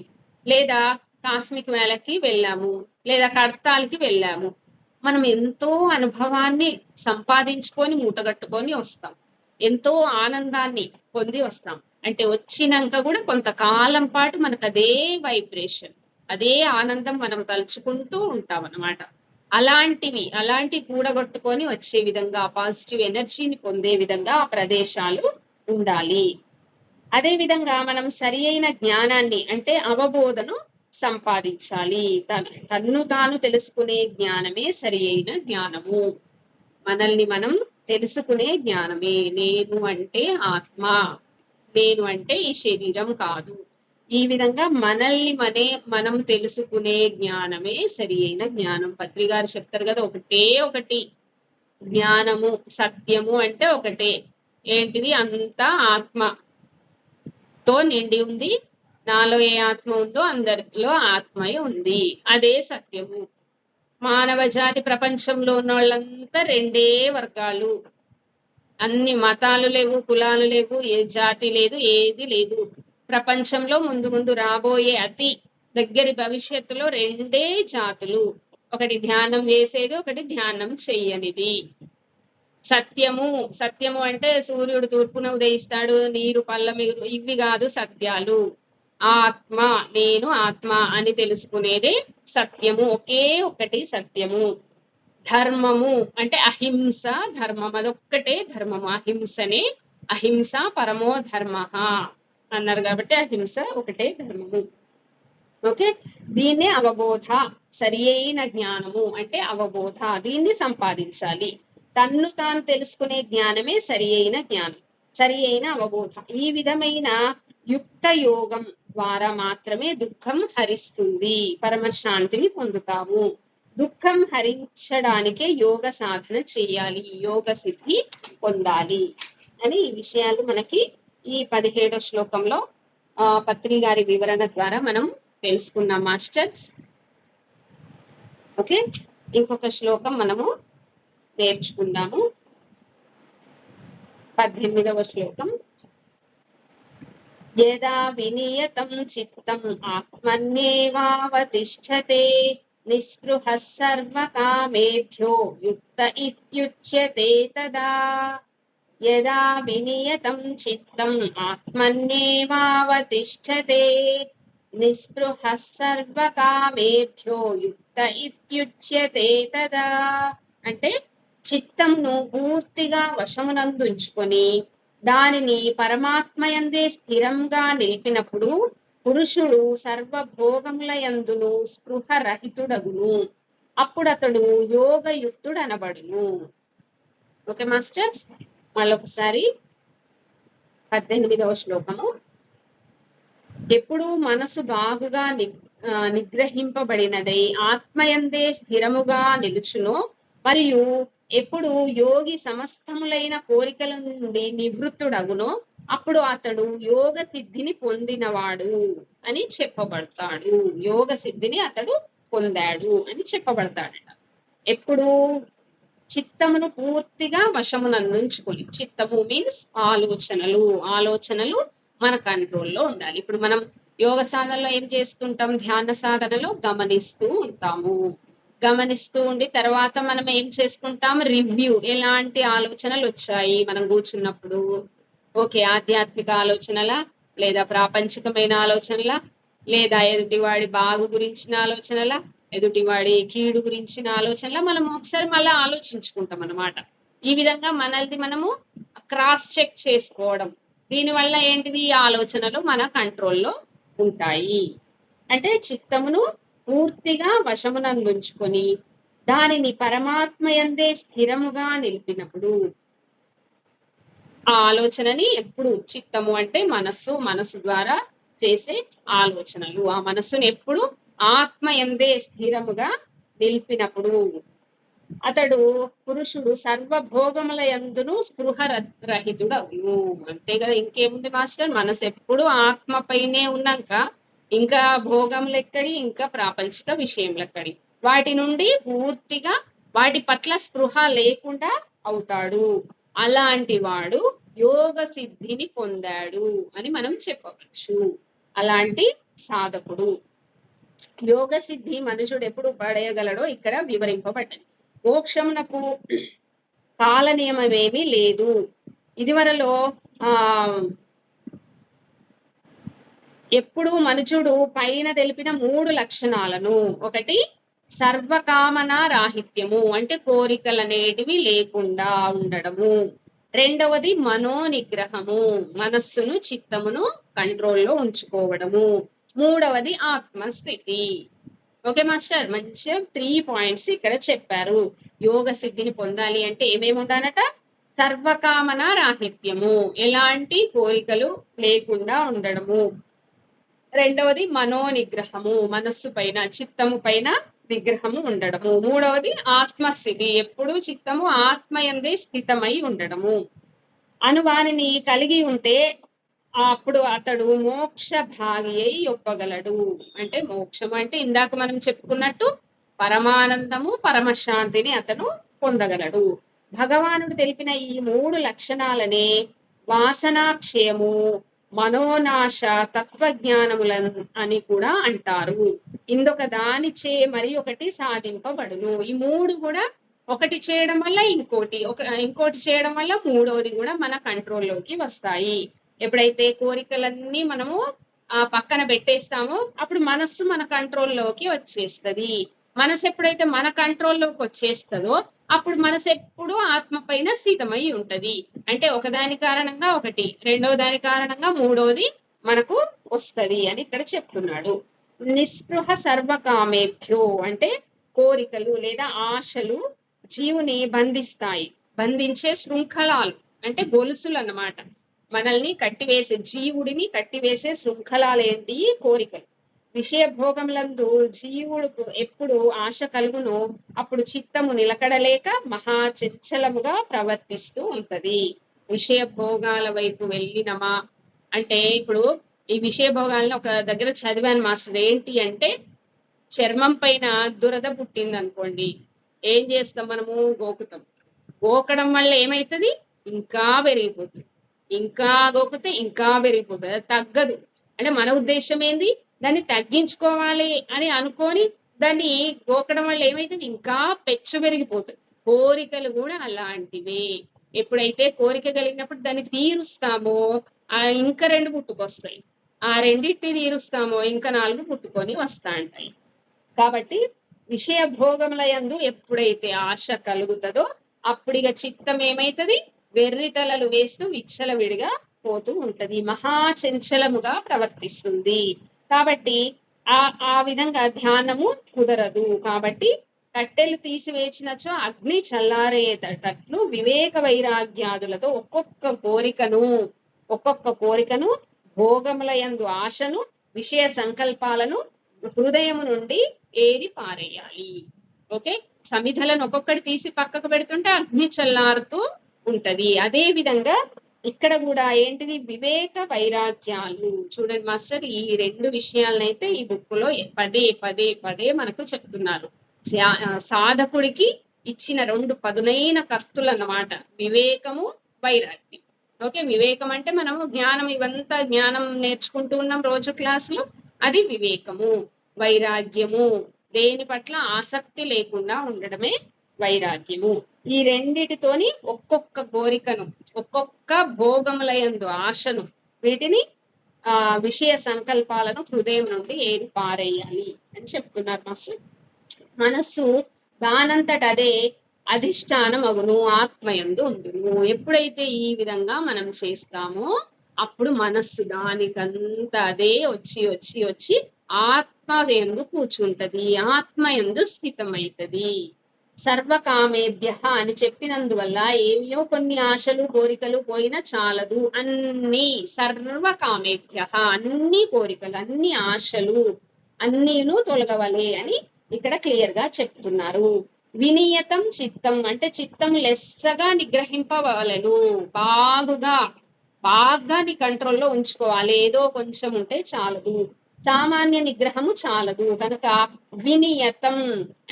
లేదా కాస్మిక్ వేళకి వెళ్ళాము, లేదా కడతాలకి వెళ్ళాము. మనం ఎంతో అనుభవాన్ని సంపాదించుకొని మూటగట్టుకొని వస్తాం. ఎంతో ఆనందాన్ని పొంది వస్తాం. అంటే వచ్చినాక కూడా కొంతకాలం పాటు మనకు అదే వైబ్రేషన్, అదే ఆనందం మనం తలుచుకుంటూ ఉంటాం అన్నమాట. అలాంటి కూడగొట్టుకొని వచ్చే విధంగా పాజిటివ్ ఎనర్జీని పొందే విధంగా ఆ ప్రదేశాలు ఉండాలి. అదే విధంగా మనం సరి అయిన జ్ఞానాన్ని అంటే అవబోధను సంపాదించాలి. తన్ను తాను తెలుసుకునే జ్ఞానమే సరి అయిన జ్ఞానము. మనల్ని మనం తెలుసుకునే జ్ఞానమే. నేను అంటే ఆత్మ, నేను అంటే ఈ శరీరం కాదు. ఈ విధంగా మనల్ని మనం తెలుసుకునే జ్ఞానమే సరి అయిన జ్ఞానం. పత్రి గారు చెప్తారు కదా, ఒకటే ఒకటి జ్ఞానము, సత్యము అంటే ఒకటే. ఏంటిది? అంతా ఆత్మతో నిండి ఉంది. నాలో ఏ ఆత్మ ఉందో అందరిలో ఆత్మయే ఉంది. అదే సత్యము. మానవ జాతి ప్రపంచంలో ఉన్న వాళ్ళంతా రెండే వర్గాలు. అన్ని మతాలు లేవు, కులాలు లేవు, ఏ జాతి లేదు, ఏది లేదు. ప్రపంచంలో ముందు రాబోయే అతి దగ్గరి భవిష్యత్తులో రెండే జాతులు. ఒకటి ధ్యానం చేసేది, ఒకటి ధ్యానం చెయ్యనిది. సత్యము అంటే సూర్యుడు తూర్పున ఉదయిస్తాడు, నీరు పళ్ళ మిగులు, ఇవి కాదు సత్యాలు. ఆత్మ, నేను ఆత్మ అని తెలుసుకునేదే సత్యము. ఒకే ఒకటి సత్యము. ధర్మము అంటే అహింస ధర్మం, అదొక్కటే ధర్మము. అహింసనే, అహింస పరమో ధర్మ అన్నారు కాబట్టి అహింస ఒకటే ధర్మము. ఓకే. దీన్నే అవబోధ, సరి అయిన జ్ఞానము అంటే అవబోధ. దీన్ని సంపాదించాలి. తన్ను తాను తెలుసుకునే జ్ఞానమే సరి అయిన జ్ఞానం, సరి అయిన అవబోధ. ఈ విధమైన యుక్త యోగం ద్వారా మాత్రమే దుఃఖం హరిస్తుంది, పరమశాంతిని పొందుతాము. దుఃఖం హరించడానికే యోగ సాధన చేయాలి, యోగ సిద్ధి పొందాలి అని ఈ విషయాలు మనకి ఈ 17వ శ్లోకంలో పత్రి గారి వివరణ ద్వారా మనం తెలుసుకున్నాం మాస్టర్స్. ఓకే. ఇంకొక శ్లోకం మనము నేర్చుకుందాము. 18వ శ్లోకం. యదా వినియతం చిత్తం ఆత్మన్యేవావతిష్ఠతే నిస్పృహః సర్వకామేభ్యో యుక్త ఇత్యుచ్యతే తదా. యదా వినియతం చిత్తం ఆత్మన్యేవావతిష్ఠతే నిస్పృహః సర్వకామేభ్యో యుక్త ఇత్యుచ్యతే తదా. అంటే చిత్తంను పూర్తిగా వశమునందుంచుకొని దానిని పరమాత్మయందే స్థిరంగా నిలిపినప్పుడు పురుషుడు సర్వభోగముల యందును స్పృహ రహితుడగును. అప్పుడతడు యోగయుక్తుడు అనబడును. ఓకే మాస్టర్స్, మళ్ళొకసారి 18వ శ్లోకము. ఎప్పుడు మనసు బాగుగా నిగ్రహింపబడినదై ఆత్మయందే స్థిరముగా నిలుచునో, మరియు ఎప్పుడు యోగి సమస్తములైన కోరికల నుండి నివృత్తుడగునో అప్పుడు అతడు యోగ సిద్ధిని పొందినవాడు అని చెప్పబడతాడు. యోగ సిద్ధిని అతడు పొందాడు అని చెప్పబడతాడట. ఎప్పుడు చిత్తమును పూర్తిగా వశమునందుంచుకొని, చిత్తము మీన్స్ ఆలోచనలు మన కంట్రోల్లో ఉండాలి. ఇప్పుడు మనం యోగ సాధనలో ఏం చేస్తుంటాం, ధ్యాన సాధనలో గమనిస్తూ ఉంటాము. గమనిస్తూ ఉండి తర్వాత మనం ఏం చేసుకుంటాం, రివ్యూ, ఎలాంటి ఆలోచనలు వచ్చాయి మనం కూర్చున్నప్పుడు. ఓకే, ఆధ్యాత్మిక ఆలోచనల, లేదా ప్రాపంచికమైన ఆలోచనల, లేదా ఎదుటివాడి బాగు గురించిన ఆలోచనల, ఎదుటివాడి కీడు గురించిన ఆలోచనల మనం ఒకసారి మళ్ళీ ఆలోచించుకుంటాం అన్నమాట. ఈ విధంగా మనల్ని మనము క్రాస్ చెక్ చేసుకోవడం, దీనివల్ల ఏంటిది, ఈ ఆలోచనలు మన కంట్రోల్లో ఉంటాయి. అంటే చిత్తమును పూర్తిగా వశమునందుంచుకొని దానిని పరమాత్మయందే స్థిరముగా నిలిపినప్పుడు, ఆ ఆలోచనని ఎప్పుడు, చిత్తము అంటే మనస్సు ద్వారా చేసే ఆలోచనలు, ఆ మనస్సును ఎప్పుడు ఆత్మయందే స్థిరముగా నిలిపినప్పుడు అతడు పురుషుడు సర్వభోగముల యందును స్పృహ రహితుడవును. అంతే కదా, ఇంకేముంది మాస్టర్, మనసు ఎప్పుడు ఆత్మపైనే ఉన్నాక ఇంకా భోగములెక్కడి, ఇంకా ప్రాపంచిక విషయములెక్కడి, వాటి నుండి పూర్తిగా వాటి పట్ల స్పృహ లేకుండా అవుతాడు. అలాంటి వాడు యోగ సిద్ధిని పొందాడు అని మనం చెప్పవచ్చు. అలాంటి సాధకుడు యోగ సిద్ధి మనుషుడు ఎప్పుడు పడేయగలడో ఇక్కడ వివరింపబడ్డది. మోక్షమునకు కాల నియమమేమీ లేదు. ఇదివరలో ఎప్పుడు మనుషుడు పైన తెలిపిన 3 లక్షణాలను, ఒకటి సర్వకామన రాహిత్యము అంటే కోరికలనేటివి లేకుండా ఉండడము, రెండవది మనోనిగ్రహము మనస్సును చిత్తమును కంట్రోల్లో ఉంచుకోవడము, మూడవది ఆత్మస్థితి. ఓకే మాస్టర్, మంచిగా 3 పాయింట్స్ ఇక్కడ చెప్పారు. యోగ సిద్ధిని పొందాలి అంటే ఏమేమి ఉండాలట, సర్వకామన రాహిత్యము ఎలాంటి కోరికలు లేకుండా ఉండడము, రెండవది మనోనిగ్రహము మనస్సు పైన చిత్తము పైన నిగ్రహము ఉండడము, మూడవది ఆత్మస్థితి ఎప్పుడు చిత్తము ఆత్మయందే స్థితమై ఉండడము అనువానిని కలిగి ఉంటే అప్పుడు అతడు మోక్ష భాగి అయి ఒప్పగలడు. అంటే మోక్షం అంటే ఇందాక మనం చెప్పుకున్నట్టు పరమానందము పరమశాంతిని అతను పొందగలడు. భగవానుడు తెలిపిన ఈ 3 లక్షణాలనే వాసనాక్షయము, మనోనాశ, తత్వజ్ఞానముల అని కూడా అంటారు. ఇందొక దానిచే మరి ఒకటి సాధింపబడును. ఈ 3 కూడా ఒకటి చేయడం వల్ల ఇంకోటి చేయడం వల్ల మూడవది కూడా మన కంట్రోల్లోకి వస్తాయి. ఎప్పుడైతే కోరికలన్నీ మనము పక్కన పెట్టేస్తామో అప్పుడు మనస్సు మన కంట్రోల్లోకి వచ్చేస్తుంది. మనసు ఎప్పుడైతే మన కంట్రోల్లోకి వచ్చేస్తుందో అప్పుడు మనసు ఎప్పుడు ఆత్మ పైన స్థితమై ఉంటది. అంటే ఒకదాని కారణంగా ఒకటి, రెండవ దాని కారణంగా మూడవది మనకు వస్తది అని ఇక్కడ చెప్తున్నాడు. నిస్పృహ సర్వకామేభ్యో అంటే కోరికలు లేదా ఆశలు జీవుని బంధిస్తాయి. బంధించే శృంఖలాలు అంటే గొలుసులు అన్నమాట. మనల్ని కట్టివేసే, జీవుడిని కట్టివేసే శృంఖలాలు ఏంటి, కోరికలు. విషయ భోగములందు జీవుడుకు ఎప్పుడు ఆశ కలుగునో అప్పుడు చిత్తము నిలకడలేక మహా చంచలముగా ప్రవర్తిస్తూ ఉంటది. విషయ భోగాల వైపు వెళ్ళినమా అంటే, ఇప్పుడు ఈ విషయ భోగాలను ఒక దగ్గర చదివాను మాస్టర్. ఏంటి అంటే, చర్మం పైన దురద పుట్టింది అనుకోండి, ఏం చేస్తాం మనము, గోకుతాం. గోకడం వల్ల ఏమవుతుంది, ఇంకా పెరిగిపోతుంది. ఇంకా గోకితే ఇంకా పెరిగిపోతుంది, అది తగ్గదు. అంటే మన ఉద్దేశం ఏంది, దాన్ని తగ్గించుకోవాలి అని అనుకొని దాన్ని గోకడం వల్ల ఏమైతుంది, ఇంకా పెచ్చు పెరిగిపోతుంది. కోరికలు కూడా అలాంటివే. ఎప్పుడైతే కోరిక కలిగినప్పుడు దాన్ని తీరుస్తామో ఇంకా 2 పుట్టుకొస్తాయి, ఆ రెండింటిని తీరుస్తామో ఇంకా 4 పుట్టుకొని వస్తా ఉంటాయి. కాబట్టి విషయ భోగముల యందు ఎప్పుడైతే ఆశ కలుగుతుందో అప్పుడు ఇక చిత్తం ఏమైతుంది, వెర్రితలలు వేస్తూ విచ్చలవిడిగా పోతూ ఉంటది, మహాచంచలముగా ప్రవర్తిస్తుంది. కాబట్టి ఆ విధంగా ధ్యానము కుదరదు. కాబట్టి కట్టెలు తీసివేసినచో అగ్ని చల్లారేటట్లు వివేక వైరాగ్యాదులతో ఒక్కొక్క కోరికను భోగముల యందు ఆశను విషయ సంకల్పాలను హృదయము నుండి ఏరి పారేయాలి. ఓకే, సమిధలను ఒక్కొక్కటి తీసి పక్కకు పెడుతుంటే అగ్ని చల్లారుతూ ఉంటది. అదే విధంగా ఇక్కడ కూడా ఏంటిది వివేక వైరాగ్యాలు. చూడండి మాస్టర్, ఈ 2 విషయాలనైతే ఈ బుక్ లో పదే పదే పదే మనకు చెప్తున్నారు. సాధకుడికి ఇచ్చిన 2 పదునైన కత్తులు అన్నమాట, వివేకము, వైరాగ్యం. ఓకే, వివేకం అంటే మనము జ్ఞానం, ఇవంతా జ్ఞానం నేర్చుకుంటూ ఉన్నాం రోజు క్లాసులో, అది వివేకము. వైరాగ్యము, దేని పట్ల ఆసక్తి లేకుండా ఉండడమే వైరాగ్యము. ఈ రెండిటితోని ఒక్కొక్క కోరికను, ఒక్కొక్క భోగములయందు ఆశను, వీటిని విషయ సంకల్పాలను హృదయం నుండి ఏరి పారేయాలి అని చెప్తున్నారు మాస్టర్. మనస్సు దానంతట అదే అధిష్టానం అగును, ఆత్మయందు ఉండును. ఎప్పుడైతే ఈ విధంగా మనం చేస్తామో అప్పుడు మనస్సు దానికంత అదే వచ్చి వచ్చి వచ్చి ఆత్మ ఎందు కూర్చుంటది, ఆత్మయందు స్థితమైతది. సర్వకామేభ్య అని చెప్పినందువల్ల ఏమియో కొన్ని ఆశలు కోరికలు పోయినా చాలదు, అన్ని సర్వకామేభ్య, అన్ని కోరికలు, అన్ని ఆశలు అన్నీను తొలగవలే అని ఇక్కడ క్లియర్ గా చెప్తున్నారు. వినియతం చిత్తం అంటే చిత్తం లెస్సగా నిగ్రహింపవలను, బాగా నీ కంట్రోల్లో ఉంచుకోవాలి, ఏదో కొంచెం ఉంటే చాలదు, సామాన్య నిగ్రహము చాలదు. కనుక వినియతం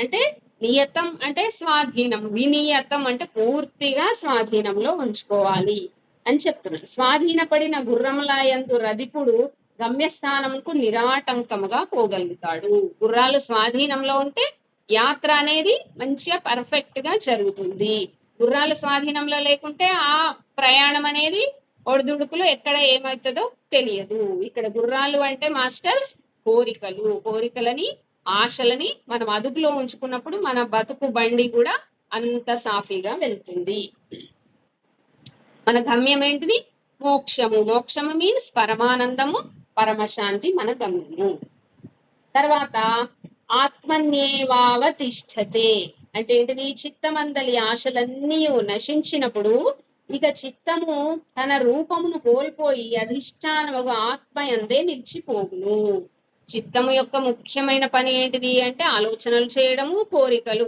అంటే, నియతం అంటే స్వాధీనం, వినియతం అంటే పూర్తిగా స్వాధీనంలో ఉంచుకోవాలి అని చెప్తున్నారు. స్వాధీనపడిన గుర్రములయందు రధికుడు గమ్యస్థానంకు నిరాటంకముగా పోగలుగుతాడు. గుర్రాలు స్వాధీనంలో ఉంటే యాత్ర అనేది మంచిగా పర్ఫెక్ట్ గా జరుగుతుంది. గుర్రాలు స్వాధీనంలో లేకుంటే ఆ ప్రయాణం అనేది ఒడిదుడుకులు ఎక్కడ ఏమవుతుందో తెలియదు. ఇక్కడ గుర్రాలు అంటే మాస్టర్స్ కోరికలని, ఆశలని మనం అదుపులో ఉంచుకున్నప్పుడు మన బతుకు బండి కూడా అంత సాఫీగా వెళ్తుంది. మన గమ్యం ఏంటిది? మోక్షము. మోక్షము మీన్స్ పరమానందము, పరమశాంతి మన గమ్యము. తర్వాత ఆత్మన్యేవావతిష్ఠతే అంటే ఏంటిది? చిత్తమందలి ఆశలన్నీ నశించినప్పుడు ఇక చిత్తము తన రూపమును కోల్పోయి అధిష్టానముగా ఆత్మయందే నిలిచిపోవును. చిత్తము యొక్క ముఖ్యమైన పని ఏంటిది అంటే ఆలోచనలు చేయడము, కోరికలు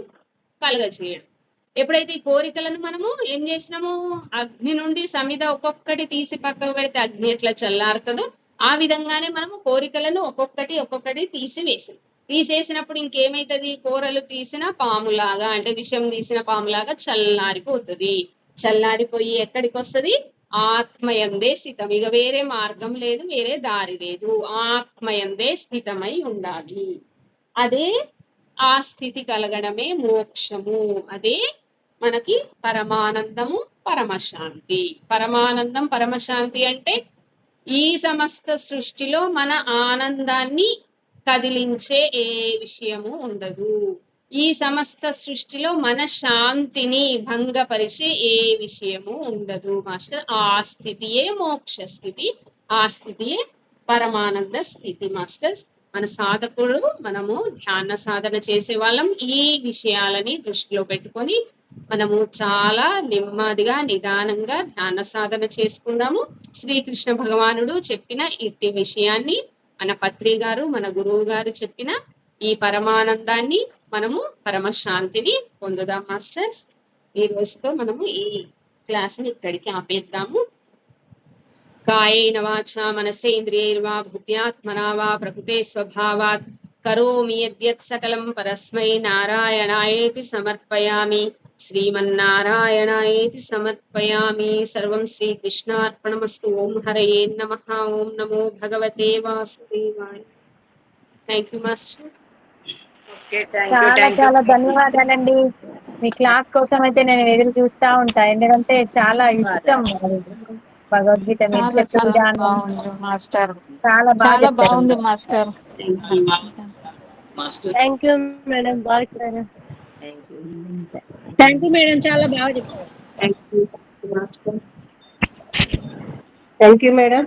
కలగచేయడం. ఎప్పుడైతే ఈ కోరికలను మనము ఏం చేసినాము, అగ్ని నుండి సమిద ఒక్కొక్కటి తీసి పక్కకు పెడితే అగ్ని ఎట్లా చల్లారుతుందో ఆ విధంగానే మనము కోరికలను ఒక్కొక్కటి తీసేసినప్పుడు ఇంకేమైతుంది? కూరలు తీసిన పాములాగా అంటే విషం తీసిన పాములాగా చల్లారిపోతుంది. చల్లారిపోయి ఎక్కడికి వస్తుంది? ఆత్మయందే స్థితం. ఇక వేరే మార్గం లేదు, వేరే దారి లేదు, ఆత్మయందే స్థితమై ఉండాలి. అదే ఆ స్థితి కలగడమే మోక్షము. అదే మనకి పరమానందము, పరమశాంతి. పరమానందం, పరమశాంతి అంటే ఈ సమస్త సృష్టిలో మన ఆనందాన్ని కదిలించే ఏ విషయము ఉండదు. ఈ సమస్త సృష్టిలో మన శాంతిని భంగపరిచే ఏ విషయము ఉండదు మాస్టర్. ఆ స్థితియే మోక్ష స్థితి, ఆ స్థితియే పరమానంద స్థితి మాస్టర్స్. మన సాధకుడు, మనము ధ్యాన సాధన చేసే వాళ్ళం ఈ విషయాలని దృష్టిలో పెట్టుకొని మనము చాలా నెమ్మదిగా నిదానంగా ధ్యాన సాధన చేసుకుందాము. శ్రీకృష్ణ భగవానుడు చెప్పిన ఇట్టి విషయాన్ని మన పత్రి గారు, మన గురువు గారు చెప్పిన ఈ పరమానందాన్ని, మనము పరమశాంతిని పొందుదాం మాస్టర్స్. ఈ రోజుతో మనము ఈ క్లాస్ని ఇక్కడికి ఆపేద్దాము. కాయేన వాచా మనసేంద్రియైర్వా బుద్ధ్యాత్మనా వా ప్రకృతే స్వభావాత్ కరోమి యద్యత్ సకలం పరస్మై నారాయణాయేతి సమర్పయామి. శ్రీమన్నారాయణాయేతి సమర్పయామి. సర్వం శ్రీకృష్ణార్పణమస్తు. ఓం హరయే నమః. ఓం నమో భగవతే వాసుదేవాయ. Thank you master. చాలా ధన్యవాదాలండి. మీ క్లాస్ కోసం అయితే నేను ఎదురు చూస్తా ఉంటా, ఎందుకంటే చాలా ఇష్టం భగవద్గీత. మీరు చెప్పే విధానం చాలా బాగుంది master. Thank you madam. Thank you madam, చాలా బాగా చెప్పారు. Thank you madam.